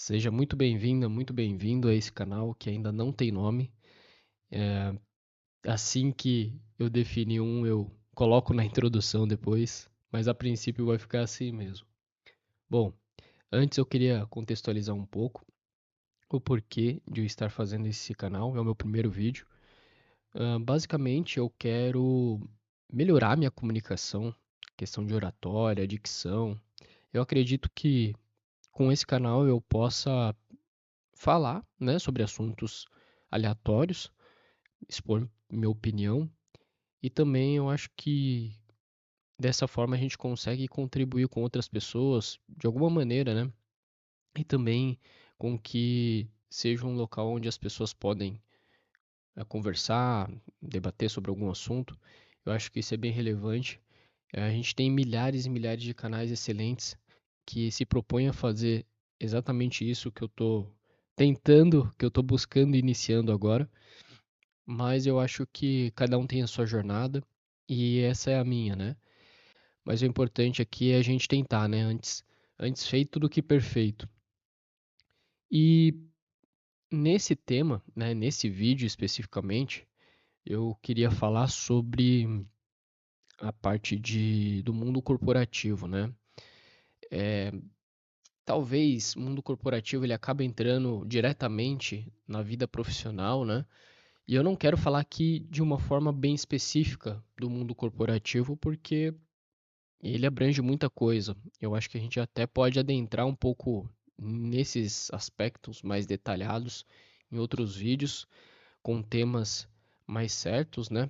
Seja muito bem-vinda, muito bem-vindo a esse canal que ainda não tem nome. Assim que eu definir um, eu coloco na introdução depois, mas a princípio vai ficar assim mesmo. Bom, antes eu queria contextualizar um pouco o porquê de eu estar fazendo esse canal. É o meu primeiro vídeo. Basicamente, eu quero melhorar minha comunicação, questão de oratória, dicção. Eu acredito que com esse canal eu possa falar, né, sobre assuntos aleatórios, expor minha opinião e também eu acho que dessa forma a gente consegue contribuir com outras pessoas de alguma maneira, né? E também com que seja um local onde as pessoas podem conversar, debater sobre algum assunto. Eu acho que isso é bem relevante. A gente tem milhares e milhares de canais excelentes que se propõem a fazer exatamente isso que eu estou tentando, que eu estou buscando e iniciando agora. Mas eu acho que cada um tem a sua jornada e essa é a minha, né? Mas o importante aqui é a gente tentar, né? Antes feito do que perfeito. E nesse tema, né, nesse vídeo especificamente, eu queria falar sobre a parte do mundo corporativo, né? Talvez o mundo corporativo ele acabe entrando diretamente na vida profissional, né? E eu não quero falar aqui de uma forma bem específica do mundo corporativo, porque ele abrange muita coisa. Eu acho que a gente até pode adentrar um pouco nesses aspectos mais detalhados em outros vídeos, com temas mais certos, né?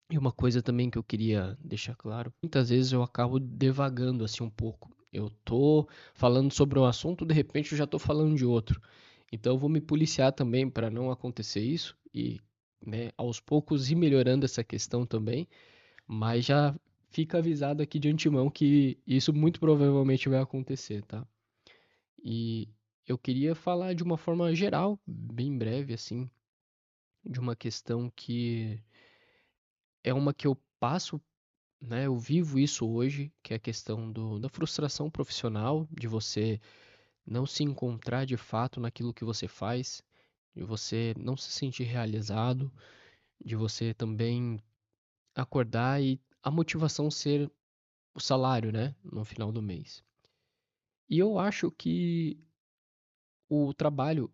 E uma coisa também que eu queria deixar claro, muitas vezes eu acabo devagando assim um pouco. Eu tô falando sobre um assunto, de repente eu já tô falando de outro. Então eu vou me policiar também para não acontecer isso e, né, aos poucos ir melhorando essa questão também, mas já fica avisado aqui de antemão que isso muito provavelmente vai acontecer, tá? E eu queria falar de uma forma geral, bem breve assim, de uma questão que é uma que eu passo, né? Eu vivo isso hoje, que é a questão da frustração profissional, de você não se encontrar de fato naquilo que você faz, de você não se sentir realizado, de você também acordar e a motivação ser o salário, né? No final do mês. E eu acho que o trabalho,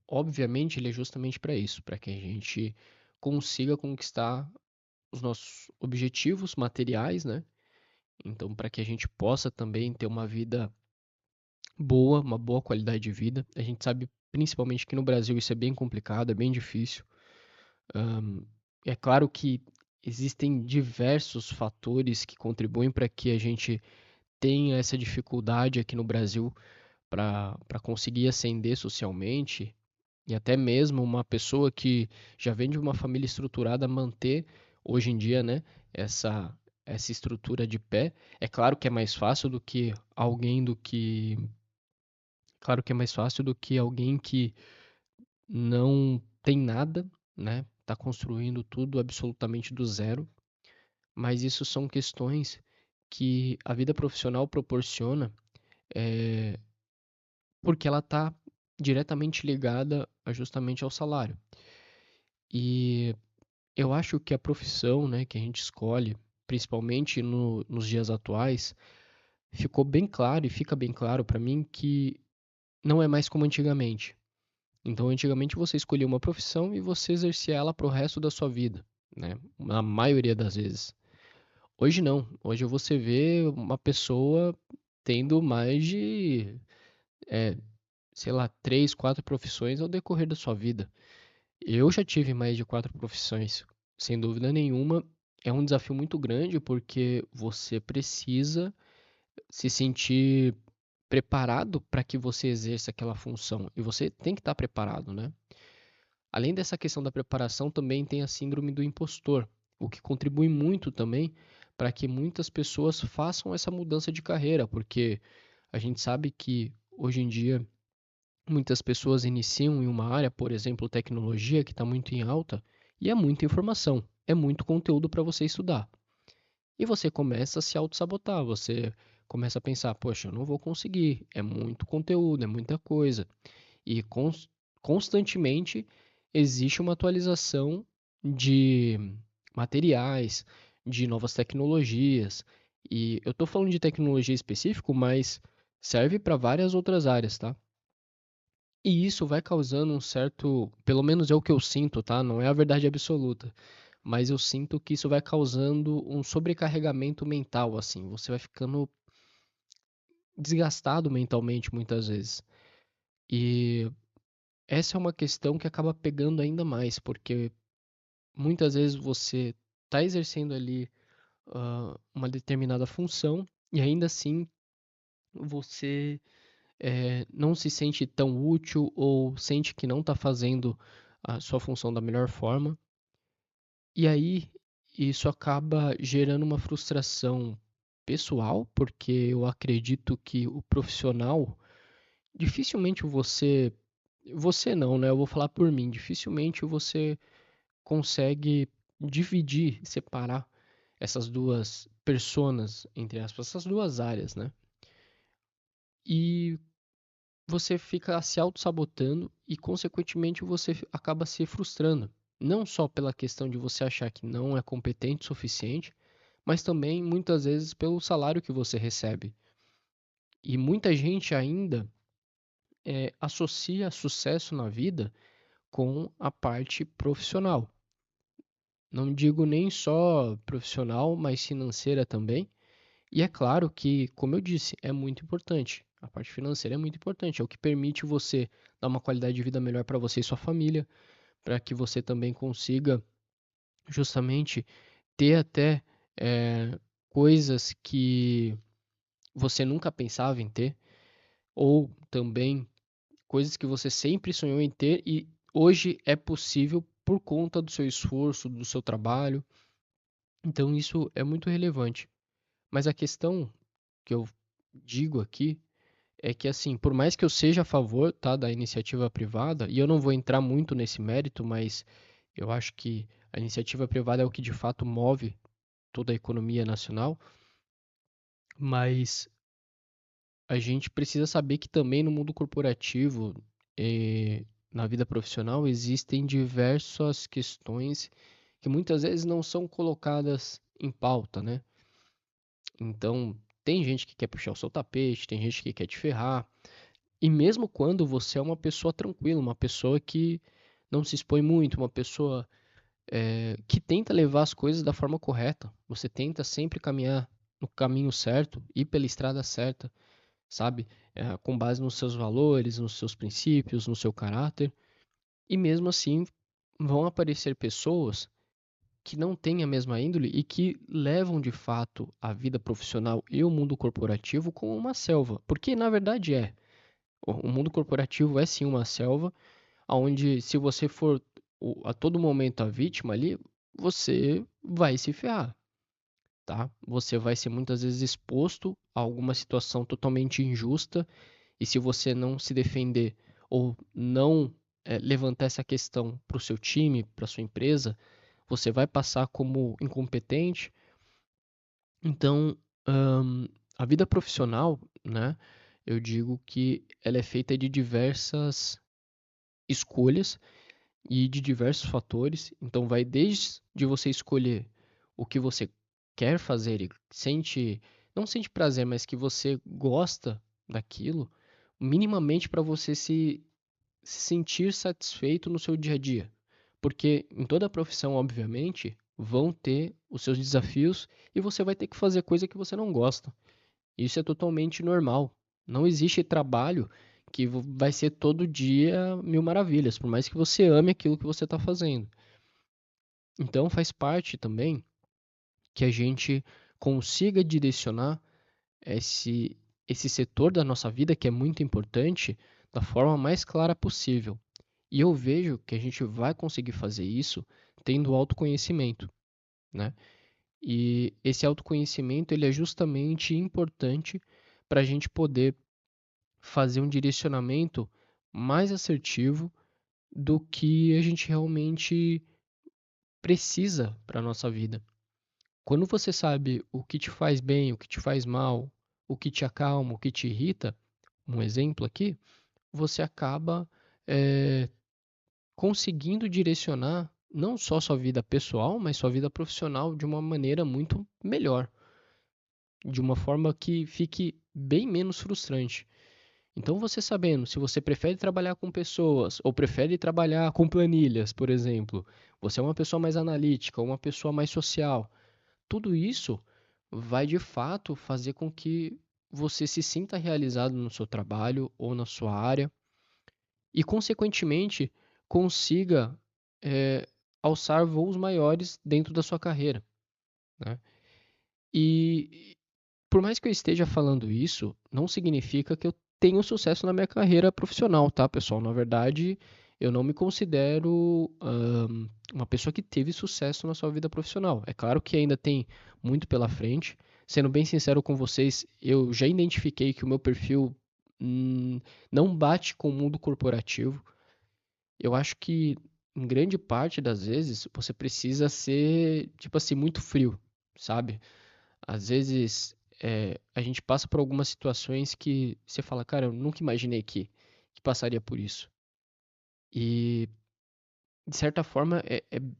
obviamente, ele é justamente para isso, para que a gente consiga conquistar os nossos objetivos materiais, né? Então, para que a gente possa também ter uma vida boa, uma boa qualidade de vida. A gente sabe, principalmente que no Brasil isso é bem complicado, é bem difícil. Ahn, É claro que existem diversos fatores que contribuem para que a gente tenha essa dificuldade aqui no Brasil para conseguir ascender socialmente e até mesmo uma pessoa que já vem de uma família estruturada manter hoje em dia, né, essa estrutura de pé. É claro que é mais fácil do que alguém do que claro que é mais fácil do que alguém que não tem nada, né? Tá construindo tudo absolutamente do zero, mas isso são questões que a vida profissional proporciona, eh, porque ela está diretamente ligada justamente ao salário. E eu acho que a profissão, né, que a gente escolhe, principalmente nos dias atuais, ficou bem claro e fica bem claro para mim que não é mais como antigamente. Então, antigamente você escolhia uma profissão e você exercia ela para o resto da sua vida, né? Na maioria das vezes. Hoje não. Hoje você vê uma pessoa tendo mais de, é, sei lá, 3, 4 profissões ao decorrer da sua vida. Eu já tive mais de 4 profissões, sem dúvida nenhuma. É um desafio muito grande porque você precisa se sentir preparado para que você exerça aquela função. E você tem que estar preparado, né? Além dessa questão da preparação, também tem a síndrome do impostor, o que contribui muito também para que muitas pessoas façam essa mudança de carreira, porque a gente sabe que hoje em dia muitas pessoas iniciam em uma área, por exemplo, tecnologia, que está muito em alta, e é muita informação, é muito conteúdo para você estudar. E você começa a se auto-sabotar, você começa a pensar, poxa, eu não vou conseguir, é muito conteúdo, é muita coisa. E constantemente existe uma atualização de materiais, de novas tecnologias. E eu estou falando de tecnologia específico, mas serve para várias outras áreas, tá? E isso vai causando um certo, pelo menos é o que eu sinto, tá? Não é a verdade absoluta, mas eu sinto que isso vai causando um sobrecarregamento mental, assim. Você vai ficando desgastado mentalmente muitas vezes. E essa é uma questão que acaba pegando ainda mais, porque muitas vezes você está exercendo ali uma determinada função e ainda assim você não se sente tão útil ou sente que não está fazendo a sua função da melhor forma. E aí isso acaba gerando uma frustração pessoal, porque eu acredito que o profissional, dificilmente você não, né? Eu vou falar por mim, dificilmente você consegue dividir, separar essas duas personas, entre aspas, essas duas áreas, né? E você fica se auto-sabotando e, consequentemente, você acaba se frustrando. Não só pela questão de você achar que não é competente o suficiente, mas também, muitas vezes, pelo salário que você recebe. E muita gente ainda associa sucesso na vida com a parte profissional. Não digo nem só profissional, mas financeira também. E é claro que, como eu disse, é muito importante. A parte financeira é muito importante. É o que permite você dar uma qualidade de vida melhor para você e sua família, para que você também consiga justamente ter até coisas que você nunca pensava em ter, ou também coisas que você sempre sonhou em ter e hoje é possível por conta do seu esforço, do seu trabalho. Então isso é muito relevante. Mas a questão que eu digo aqui é que, assim, por mais que eu seja a favor, tá, da iniciativa privada, e eu não vou entrar muito nesse mérito, mas eu acho que a iniciativa privada é o que de fato move toda a economia nacional, mas a gente precisa saber que também no mundo corporativo, na vida profissional, existem diversas questões que muitas vezes não são colocadas em pauta, né? Então, tem gente que quer puxar o seu tapete, tem gente que quer te ferrar. E mesmo quando você é uma pessoa tranquila, uma pessoa que não se expõe muito, uma pessoa que tenta levar as coisas da forma correta, você tenta sempre caminhar no caminho certo, ir pela estrada certa, sabe? Com base nos seus valores, nos seus princípios, no seu caráter. E mesmo assim, vão aparecer pessoas que não têm a mesma índole e que levam de fato a vida profissional e o mundo corporativo como uma selva, porque na verdade é. O mundo corporativo é sim uma selva, onde se você for a todo momento a vítima ali, você vai se ferrar, tá? Você vai ser muitas vezes exposto a alguma situação totalmente injusta e se você não se defender ou não levantar essa questão para o seu time, para sua empresa, você vai passar como incompetente. Então, a vida profissional, né? Eu digo que ela é feita de diversas escolhas e de diversos fatores. Então, vai desde você escolher o que você quer fazer e não sente prazer, mas que você gosta daquilo, minimamente para você se sentir satisfeito no seu dia a dia. Porque em toda profissão, obviamente, vão ter os seus desafios e você vai ter que fazer coisa que você não gosta. Isso é totalmente normal. Não existe trabalho que vai ser todo dia mil maravilhas, por mais que você ame aquilo que você está fazendo. Então faz parte também que a gente consiga direcionar esse, esse setor da nossa vida, que é muito importante, da forma mais clara possível. E eu vejo que a gente vai conseguir fazer isso tendo autoconhecimento, né? E esse autoconhecimento ele é justamente importante para a gente poder fazer um direcionamento mais assertivo do que a gente realmente precisa para a nossa vida. Quando você sabe o que te faz bem, o que te faz mal, o que te acalma, o que te irrita, um exemplo aqui, você acaba eh, conseguindo direcionar não só sua vida pessoal, mas sua vida profissional de uma maneira muito melhor, de uma forma que fique bem menos frustrante. Então, você sabendo se você prefere trabalhar com pessoas ou prefere trabalhar com planilhas, por exemplo, você é uma pessoa mais analítica ou uma pessoa mais social, tudo isso vai de fato fazer com que você se sinta realizado no seu trabalho ou na sua área e, consequentemente, consiga alçar voos maiores dentro da sua carreira, né? E por mais que eu esteja falando isso, não significa que eu tenho sucesso na minha carreira profissional, tá, pessoal? Na verdade, eu não me considero uma pessoa que teve sucesso na sua vida profissional. É claro que ainda tem muito pela frente. Sendo bem sincero com vocês, eu já identifiquei que o meu perfil não bate com o mundo corporativo. Eu acho que, em grande parte das vezes, você precisa ser, tipo assim, muito frio, sabe? Às vezes, a gente passa por algumas situações que você fala, cara, eu nunca imaginei que passaria por isso. E, de certa forma,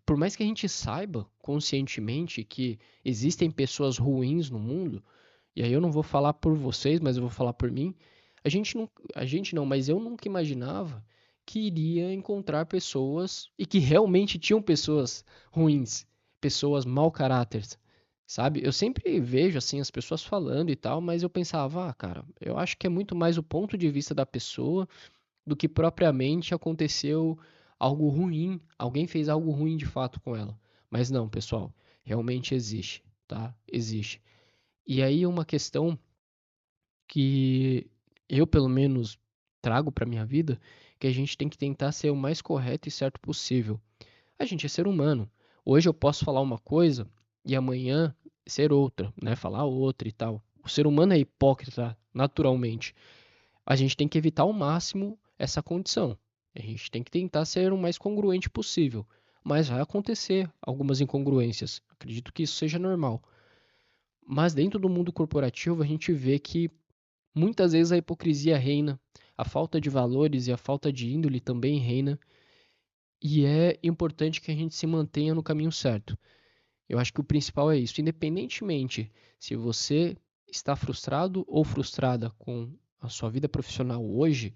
por mais que a gente saiba conscientemente que existem pessoas ruins no mundo, e aí eu não vou falar por vocês, mas eu vou falar por mim, a gente não, mas eu nunca imaginava que iria encontrar pessoas e que realmente tinham pessoas ruins, pessoas mau caráter, sabe? Eu sempre vejo assim as pessoas falando e tal, mas eu pensava, cara, eu acho que é muito mais o ponto de vista da pessoa do que propriamente aconteceu algo ruim, alguém fez algo ruim de fato com ela. Mas não, pessoal, realmente existe, tá? Existe. E aí uma questão que eu, pelo menos, trago para minha vida, que a gente tem que tentar ser o mais correto e certo possível. A gente é ser humano. Hoje eu posso falar uma coisa e amanhã ser outra, né? Falar outra e tal. O ser humano é hipócrita naturalmente. A gente tem que evitar ao máximo essa condição. A gente tem que tentar ser o mais congruente possível. Mas vai acontecer algumas incongruências. Acredito que isso seja normal. Mas dentro do mundo corporativo, a gente vê que muitas vezes a hipocrisia reina, a falta de valores e a falta de índole também reina, e é importante que a gente se mantenha no caminho certo. Eu acho que o principal é isso, independentemente se você está frustrado ou frustrada com a sua vida profissional hoje,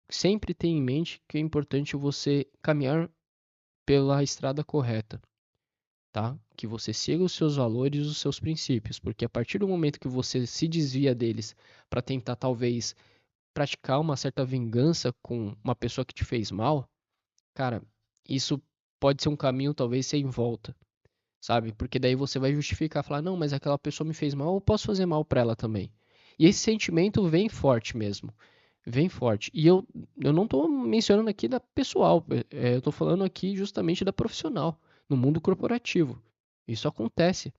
sempre tenha em mente que é importante você caminhar pela estrada correta, tá? Que você siga os seus valores e os seus princípios, porque a partir do momento que você se desvia deles para tentar talvez praticar uma certa vingança com uma pessoa que te fez mal, cara, isso pode ser um caminho talvez sem volta, sabe? Porque daí você vai justificar, falar, não, mas aquela pessoa me fez mal, eu posso fazer mal pra ela também. E esse sentimento vem forte mesmo, vem forte. E eu não tô mencionando aqui da pessoal, eu tô falando aqui justamente da profissional, no mundo corporativo. Isso acontece.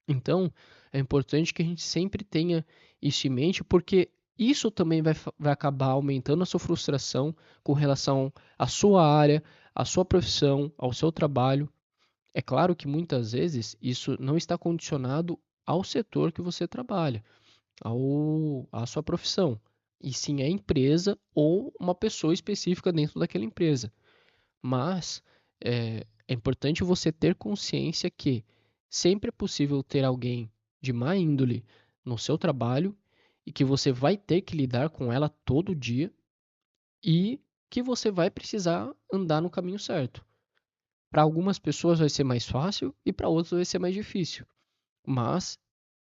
Então, é importante que a gente sempre tenha isso em mente, porque isso também vai acabar aumentando a sua frustração com relação à sua área, à sua profissão, ao seu trabalho. É claro que muitas vezes isso não está condicionado ao setor que você trabalha, à sua profissão, e sim à empresa ou uma pessoa específica dentro daquela empresa. Mas é importante você ter consciência que sempre é possível ter alguém de má índole no seu trabalho e que você vai ter que lidar com ela todo dia e que você vai precisar andar no caminho certo. Para algumas pessoas vai ser mais fácil e para outras vai ser mais difícil. Mas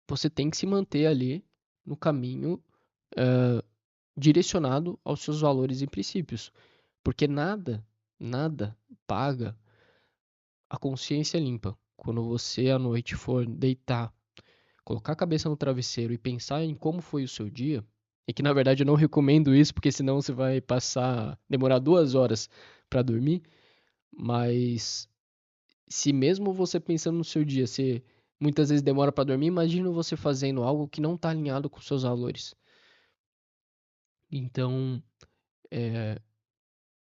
você tem que se manter ali no caminho direcionado aos seus valores e princípios. Porque nada paga a consciência limpa. Quando você à noite for deitar, colocar a cabeça no travesseiro e pensar em como foi o seu dia, e que na verdade eu não recomendo isso, porque senão você vai demorar 2 horas para dormir, mas se mesmo você pensando no seu dia, você muitas vezes demora para dormir, imagina você fazendo algo que não está alinhado com seus valores. Então,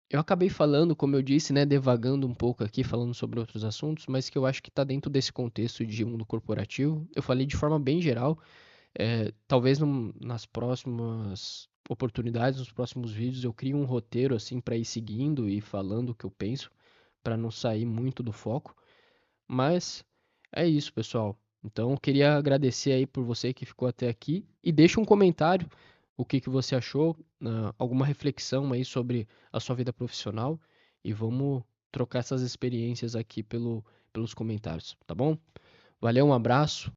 eu acabei falando, como eu disse, né, devagando um pouco aqui, falando sobre outros assuntos, mas que eu acho que está dentro desse contexto de mundo corporativo. Eu falei de forma bem geral, Talvez nas próximas oportunidades, nos próximos vídeos, eu crie um roteiro assim para ir seguindo e falando o que eu penso, para não sair muito do foco. Mas é isso, pessoal. Então, eu queria agradecer aí por você que ficou até aqui e deixa um comentário o que você achou, alguma reflexão aí sobre a sua vida profissional e vamos trocar essas experiências aqui pelos comentários, tá bom? Valeu, um abraço.